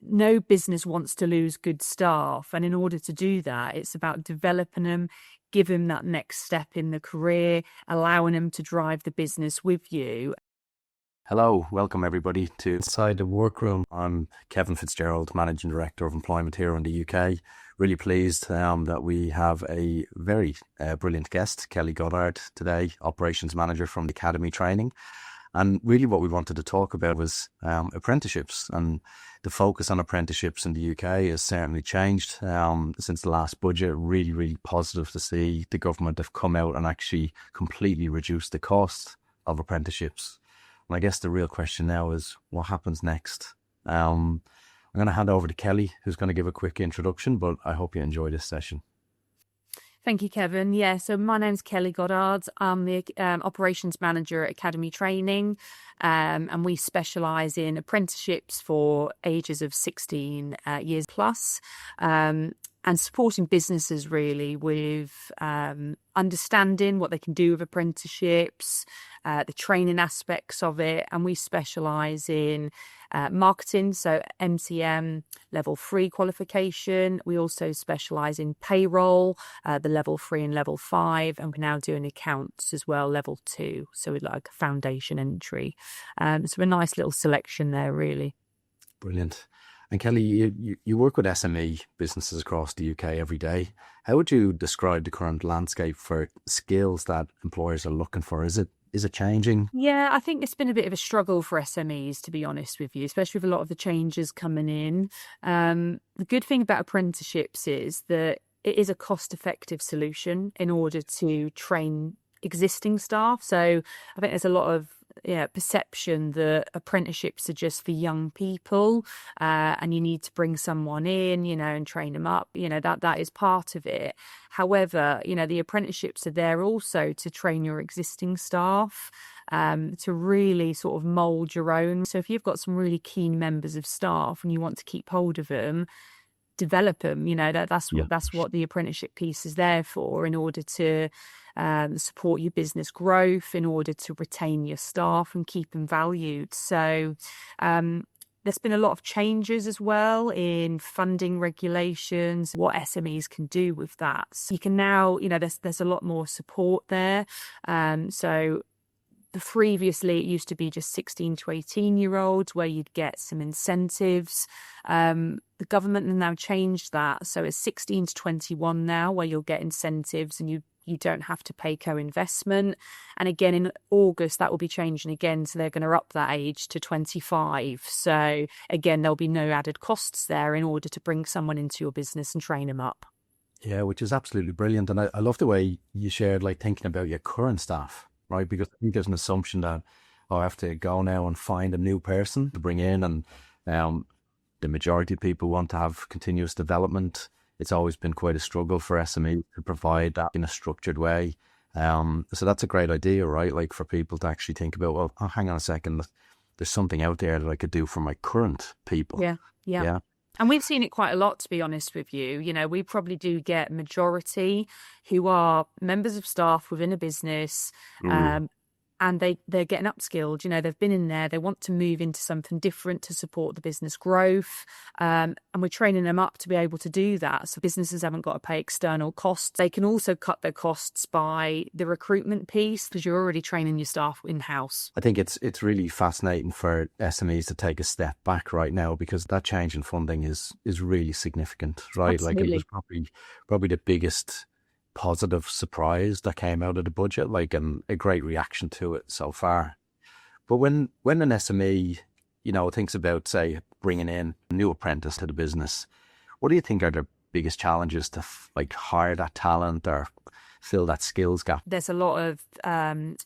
no business wants to lose good staff. And in order to do that, it's about developing them, give them that next step in the career, allowing them to drive the business with you. Hello, welcome everybody to Inside the Workroom. I'm Kevin Fitzgerald, Managing Director of Employment here in the UK. Really pleased that we have a very brilliant guest, Kelly Goddard, today, Operations Manager from the Academy Training. And really what we wanted to talk about was apprenticeships, and the focus on apprenticeships in the UK has certainly changed since the last budget. Really, really positive to see the government have come out and actually completely reduced the cost of apprenticeships. And I guess the real question now is what happens next? I'm going to hand over to Kelly, who's going to give a quick introduction, but I hope you enjoy this session. Thank you, Kevin. Yeah, so my name's Kelly Goddard. I'm the Operations Manager at Academy Training, and we specialise in apprenticeships for ages of 16 years plus, and supporting businesses really with understanding what they can do with apprenticeships, the training aspects of it, and we specialise in marketing, so MCM level 3 qualification. We also specialise in payroll, the level 3 and level 5, and we're now doing accounts as well, level 2, so we'd like a foundation entry. So a nice little selection there, really. Brilliant. And Kelly, you work with SME businesses across the UK every day. How would you describe the current landscape for skills that employers are looking for? Is it changing? Yeah, I think it's been a bit of a struggle for SMEs, to be honest with you, especially with a lot of the changes coming in. The good thing about apprenticeships is that it is a cost-effective solution in order to train existing staff. So I think there's a lot of perception that apprenticeships are just for young people, and you need to bring someone in, and train them up. That is part of it. However, the apprenticeships are there also to train your existing staff, to really sort of mould your own. So if you've got some really keen members of staff and you want to keep hold of them, develop them. That's what the apprenticeship piece is there for, in order to support your business growth, in order to retain your staff and keep them valued. So there's been a lot of changes as well in funding regulations, what SMEs can do with that. So you can now, there's a lot more support there. So previously, it used to be just 16 to 18-year-olds where you'd get some incentives. The government has now changed that. So it's 16 to 21 now where you'll get incentives and you don't have to pay co-investment. And again, in August, that will be changing again. So they're going to up that age to 25. So again, there'll be no added costs there in order to bring someone into your business and train them up. Yeah, which is absolutely brilliant. And I love the way you shared, thinking about your current staff, right? Because I think there's an assumption that, I have to go now and find a new person to bring in. And the majority of people want to have continuous development. It's always been quite a struggle for SME to provide that in a structured way. So that's a great idea, right? For people to actually think about, well, hang on a second, there's something out there that I could do for my current people. Yeah. And we've seen it quite a lot, to be honest with you. We probably do get majority who are members of staff within a business, and they're getting upskilled. They've been in there, they want to move into something different to support the business growth, and we're training them up to be able to do that. So businesses haven't got to pay external costs. They can also cut their costs by the recruitment piece, because you're already training your staff in-house. I think it's really fascinating for SMEs to take a step back right now, because that change in funding is really significant, right? Absolutely. It was probably the biggest positive surprise that came out of the budget, and a great reaction to it so far. But when an SME, thinks about, say, bringing in a new apprentice to the business, what do you think are the biggest challenges to hire that talent or fill that skills gap? There's a lot of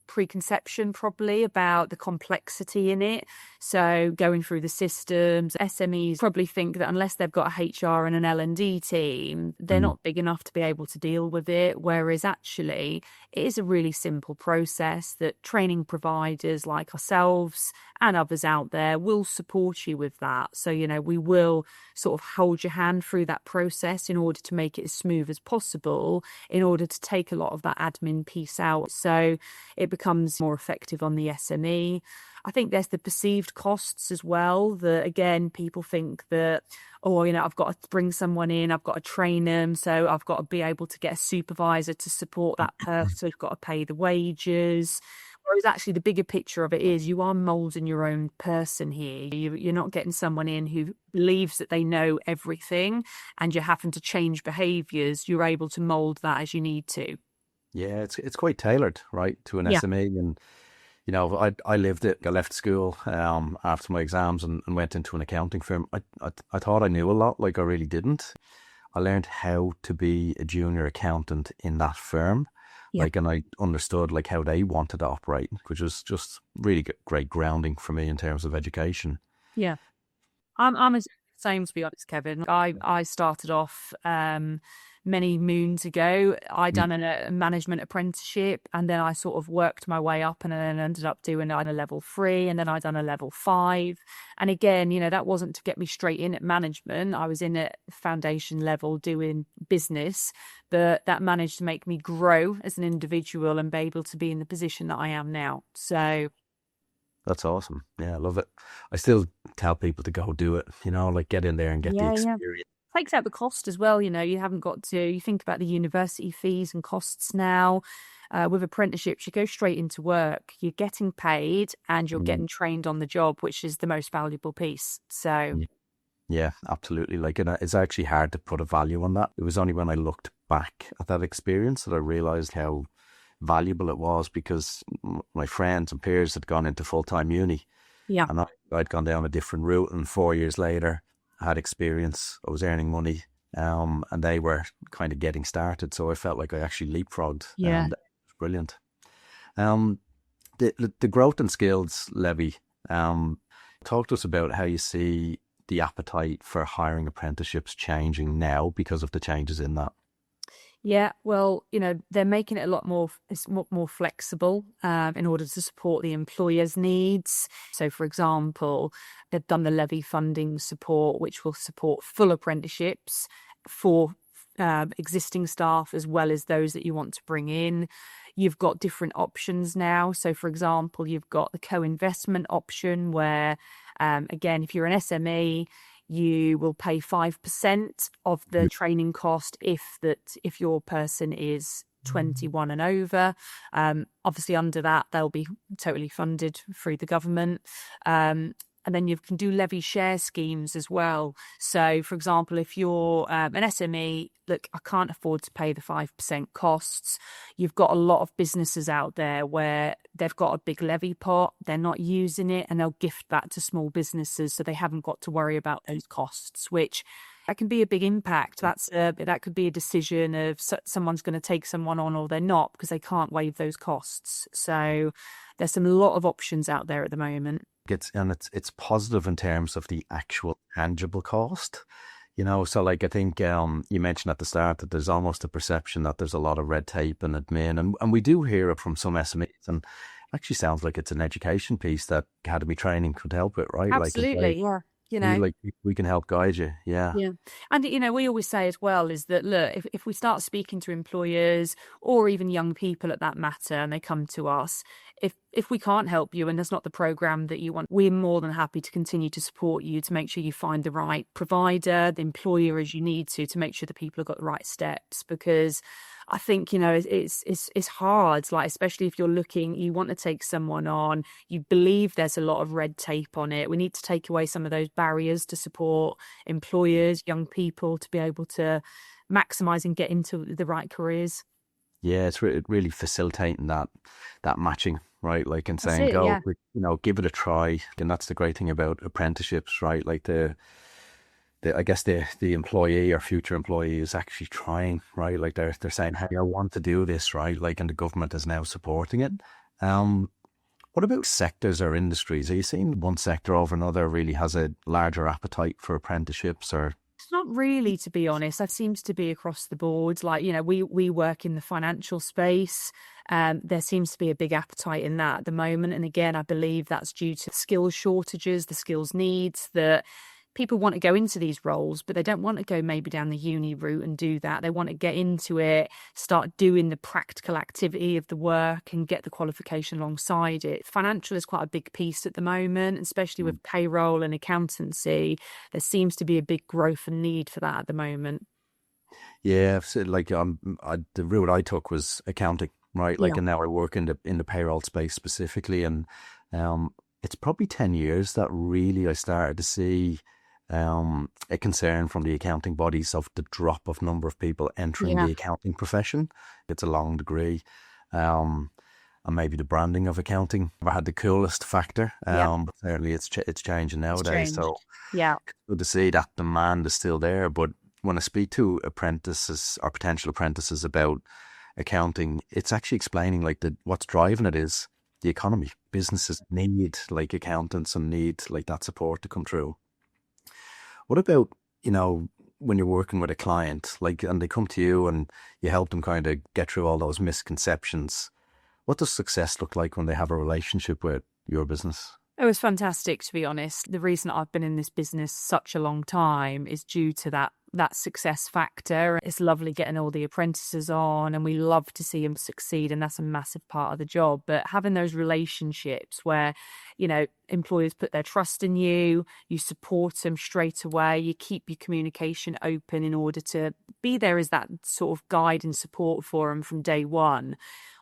preconception probably about the complexity in it. So going through the systems, SMEs probably think that unless they've got a HR and an L&D team, they're not big enough to be able to deal with it. Whereas actually it is a really simple process that training providers like ourselves and others out there will support you with that. So, we will sort of hold your hand through that process in order to make it as smooth as possible, in order to take a lot of that admin piece out. So it becomes becomes more effective on the SME. I think there's the perceived costs as well, that again, people think that, oh, I've got to bring someone in, I've got to train them, so I've got to be able to get a supervisor to support that person, so I've got to pay the wages. Whereas actually the bigger picture of it is you are moulding your own person here. You're not getting someone in who believes that they know everything and you're having to change behaviours. You're able to mould that as you need to. Yeah, it's quite tailored, right, to an Yeah. SME. And I lived it. I left school after my exams and went into an accounting firm. I thought I knew a lot, like I really didn't. I learned how to be a junior accountant in that firm. Yeah. And I understood how they wanted to operate, which was just really great grounding for me in terms of education. Yeah. I'm the same, to be honest, Kevin. I started off many moons ago. I done a management apprenticeship, and then I sort of worked my way up, and then ended up doing a level 3, and then I done a level 5. And again, that wasn't to get me straight in at management. I was in at foundation level doing business, but that managed to make me grow as an individual and be able to be in the position that I am now. So that's awesome. Yeah, I love it. I still tell people to go do it, get in there and get the experience. Takes out the cost as well. You haven't got to, you think about the university fees and costs now. With apprenticeships, you go straight into work, you're getting paid and you're getting trained on the job, which is the most valuable piece. So yeah, absolutely. It's actually hard to put a value on that. It was only when I looked back at that experience that I realized how valuable it was, because my friends and peers had gone into full-time uni. Yeah. And I'd gone down a different route, and 4 years later I had experience, I was earning money, and they were kind of getting started, so I felt like I actually leapfrogged. Yeah. And it was brilliant. The growth and skills levy, talk to us about how you see the appetite for hiring apprenticeships changing now because of the changes in that. Yeah, well, they're making it a lot more, it's more flexible in order to support the employer's needs. So, for example, they've done the levy funding support, which will support full apprenticeships for existing staff as well as those that you want to bring in. You've got different options now. So, for example, you've got the co-investment option where, again, if you're an SME, you will pay 5% of the training cost if your person is 21 and over. Obviously, under that, they'll be totally funded through the government. And then you can do levy share schemes as well. So, for example, if you're an SME, look, I can't afford to pay the 5% costs. You've got a lot of businesses out there where they've got a big levy pot, they're not using it, and they'll gift that to small businesses, so they haven't got to worry about those costs, which that can be a big impact. That could be a decision of someone's going to take someone on or they're not, because they can't waive those costs. So there's a lot of options out there at the moment. It's positive in terms of the actual tangible cost, so I think you mentioned at the start that there's almost a perception that there's a lot of red tape and admin, and we do hear it from some SMEs, and it actually sounds like it's an education piece that academy training could help with, right? Absolutely, yeah. We can help guide you. Yeah. And we always say as well is that, look, if we start speaking to employers or even young people at that matter, and they come to us, if we can't help you and there's not the program that you want, we're more than happy to continue to support you to make sure you find the right provider, the employer as you need to make sure the people have got the right steps. Because I think, it's hard, especially if you want to take someone on, you believe there's a lot of red tape on it. We need to take away some of those barriers to support employers, young people, to be able to maximise and get into the right careers. Yeah, it's really facilitating that matching, right? And saying, give it a try. And that's the great thing about apprenticeships, right? I guess the employee or future employee is actually trying, right? They're saying, hey, I want to do this, right? And the government is now supporting it. What about sectors or industries? Are you seeing one sector over another really has a larger appetite for apprenticeships? Or it's not really, to be honest. That seems to be across the board. We work in the financial space. There seems to be a big appetite in that at the moment. And again, I believe that's due to skills shortages, the skills needs that people want to go into these roles, but they don't want to go maybe down the uni route and do that. They want to get into it, start doing the practical activity of the work and get the qualification alongside it. Financial is quite a big piece at the moment, especially with payroll and accountancy. There seems to be a big growth and need for that at the moment. Yeah, so like the route I took was accounting, right? Like, and now I work in the payroll space specifically, and it's probably 10 years that really I started to see a concern from the accounting bodies of the drop of number of people entering the accounting profession. It's a long degree, and maybe the branding of accounting never had the coolest factor. But certainly it's changing nowadays. So yeah, good to see that demand is still there. But when I speak to apprentices or potential apprentices about accounting, it's actually explaining like what's driving it is the economy. Businesses need like accountants and need like that support to come through. What about, when you're working with a client, like, and they come to you and you help them kind of get through all those misconceptions? What does success look like when they have a relationship with your business? It was fantastic, to be honest. The reason I've been in this business such a long time is due to that success factor. It's lovely getting all the apprentices on, and we love to see them succeed, and that's a massive part of the job. But having those relationships where, employers put their trust in you, you support them straight away, you keep your communication open in order to be there as that sort of guide and support for them from day one.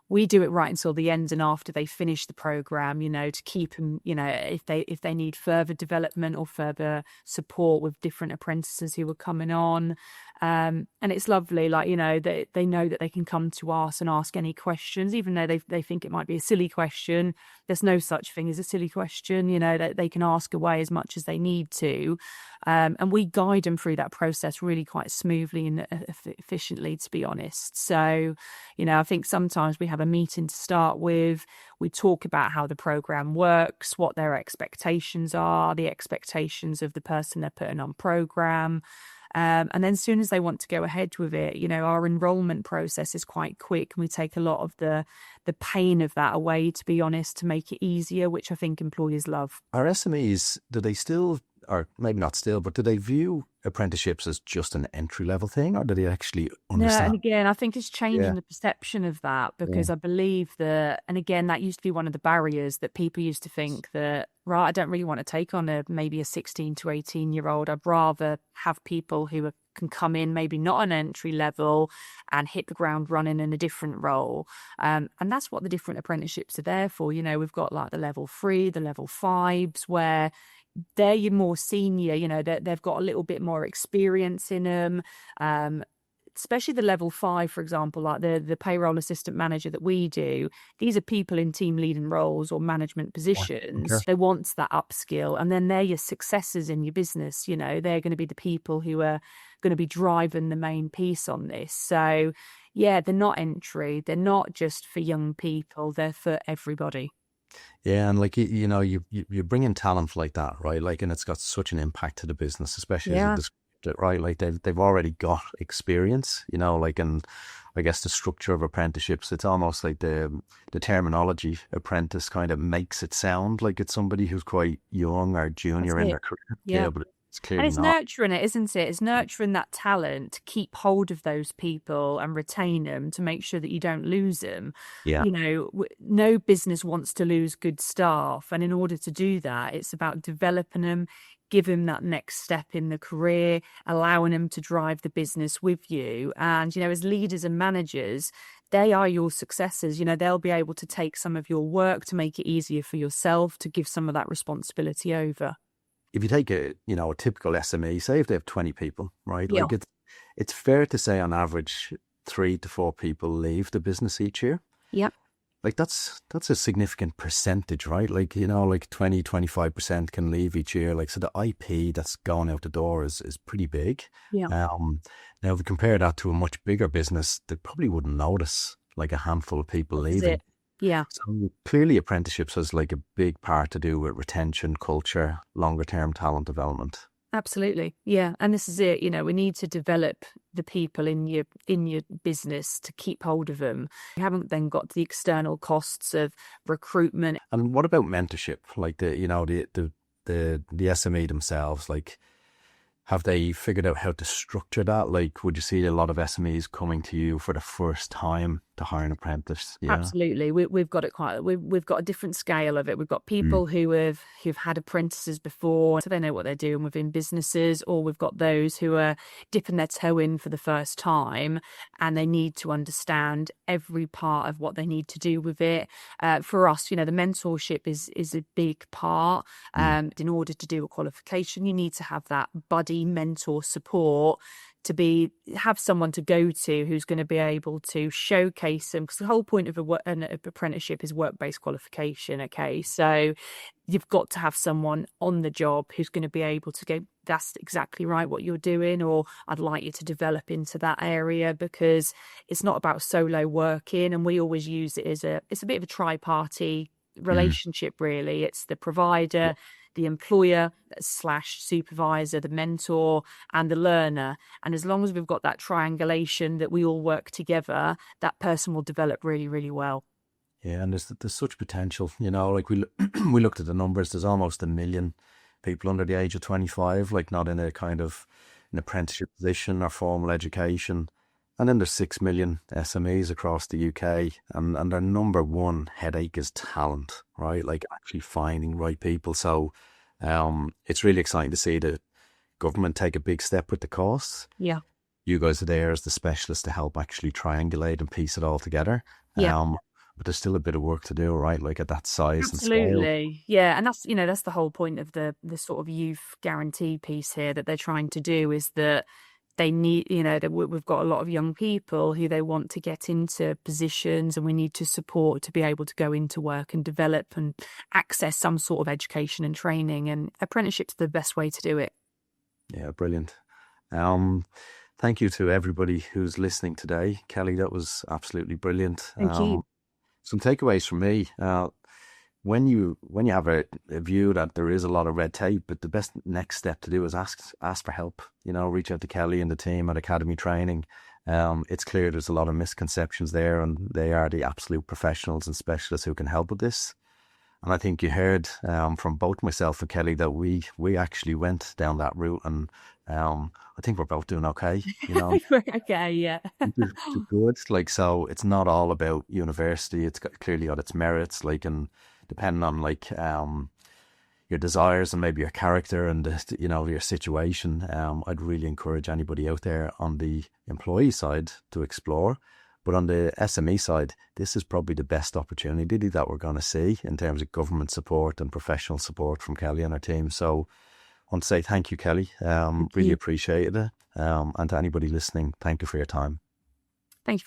We do it right until the end and after they finish the program, to keep them, if they need further development or further support with different apprentices who are coming on. And it's lovely, they know that they can come to us and ask any questions, even though they think it might be a silly question. There's no such thing as a silly question, that they can ask away as much as they need to. And we guide them through that process really quite smoothly and efficiently, to be honest. So, I think sometimes we have a meeting to start with. We talk about how the program works, what their expectations are, the expectations of the person they're putting on program. And then as soon as they want to go ahead with it, our enrolment process is quite quick, and we take a lot of the pain of that away, to be honest, to make it easier, which I think employers love. Are SMEs, do they still, or maybe not still, but do they view apprenticeships as just an entry-level thing, or do they actually understand? No, and again, I think it's changing the perception of that, because I believe that, and again, that used to be one of the barriers, that people used to think that, right, I don't really want to take on maybe a 16 to 18-year-old. I'd rather have people who can come in, maybe not an entry level, and hit the ground running in a different role. And that's what the different apprenticeships are there for. We've got like the level 3, the level 5s, where they're your more senior, they've got a little bit more experience in them. Especially the level 5, for example, like the payroll assistant manager that we do. These are people in team leading roles or management positions. Yeah, okay. They want that upskill, and then they're your successors in your business. They're going to be the people who are going to be driving the main piece on this. So yeah, they're not entry. They're not just for young people. They're for everybody. Yeah, and like you bring in talent like that, right? Like, and it's got such an impact to the business, especially as you described it, right? Like they've already got experience, like, and I guess the structure of apprenticeships, it's almost like the terminology apprentice kind of makes it sound like it's somebody who's quite young or junior in their career. Yeah, but it's clearly and it's not. nurturing it, isn't it? It's nurturing that talent to keep hold of those people and retain them, to make sure that you don't lose them. Yeah. No business wants to lose good staff. And in order to do that, it's about developing them, give them that next step in the career, allowing them to drive the business with you. And, as leaders and managers, they are your successors. They'll be able to take some of your work to make it easier for yourself, to give some of that responsibility over. If you take a typical SME, say if they have 20 people, right? Yeah. Like it's fair to say on average 3 to 4 people leave the business each year. Yep. Like that's a significant percentage, right? Like, like 20, 25% can leave each year. Like, so the IP that's going out the door is pretty big. Yeah. Now if we compare that to a much bigger business, they probably wouldn't notice like a handful of people leaving. Yeah. So clearly apprenticeships has like a big part to do with retention, culture, longer term talent development. Absolutely. Yeah. And this is it. We need to develop the people in your business to keep hold of them. You haven't then got the external costs of recruitment. And what about mentorship? Like the SME themselves, like Have they figured out how to structure that? Like, would you see a lot of SMEs coming to you for the first time to hire an apprentice? Yeah. Absolutely, we've got it quite. We've got a different scale of it. We've got people who've had apprentices before, so they know what they're doing within businesses, or we've got those who are dipping their toe in for the first time, and they need to understand every part of what they need to do with it. For us, the mentorship is a big part. In order to do a qualification, you need to have that buddy mentor support to have someone to go to who's going to be able to showcase them, because the whole point of an apprenticeship is work-based qualification. Okay, so you've got to have someone on the job who's going to be able to go, that's exactly right what you're doing, or I'd like you to develop into that area, because it's not about solo working. And we always use it as it's a bit of a tri-party relationship, really. It's the provider, the employer / supervisor, the mentor, and the learner. And as long as we've got that triangulation that we all work together, that person will develop really, really well. Yeah, and there's such potential. Like we looked at the numbers. There's almost 1 million people under the age of 25, like not in a kind of an apprenticeship position or formal education. And then there's 6 million SMEs across the UK, and their number one headache is talent, right? Like actually finding right people. So it's really exciting to see the government take a big step with the costs. Yeah. You guys are there as the specialists to help actually triangulate and piece it all together. Yeah. But there's still a bit of work to do, right? Like at that size and scale. Absolutely. Yeah. And that's the whole point of the sort of youth guarantee piece here that they're trying to do, is that they need, that we've got a lot of young people who they want to get into positions, and we need to support to be able to go into work and develop and access some sort of education and training. And apprenticeship's the best way to do it. Yeah, brilliant. Thank you to everybody who's listening today. Kelly, that was absolutely brilliant. Thank you. Some takeaways from me. When you have a view that there is a lot of red tape, but the best next step to do is ask for help. Reach out to Kelly and the team at Academy Training. It's clear there's a lot of misconceptions there, and they are the absolute professionals and specialists who can help with this. And I think you heard from both myself and Kelly that we actually went down that route, and I think we're both doing okay. Okay, yeah. Good. Like, so it's not all about university. It's clearly got its merits, like, and depending on like your desires and maybe your character and your situation, I'd really encourage anybody out there on the employee side to explore. But on the SME side, this is probably the best opportunity that we're going to see in terms of government support and professional support from Kelly and her team. So I want to say thank you, Kelly. Really appreciate it. And to anybody listening, thank you for your time.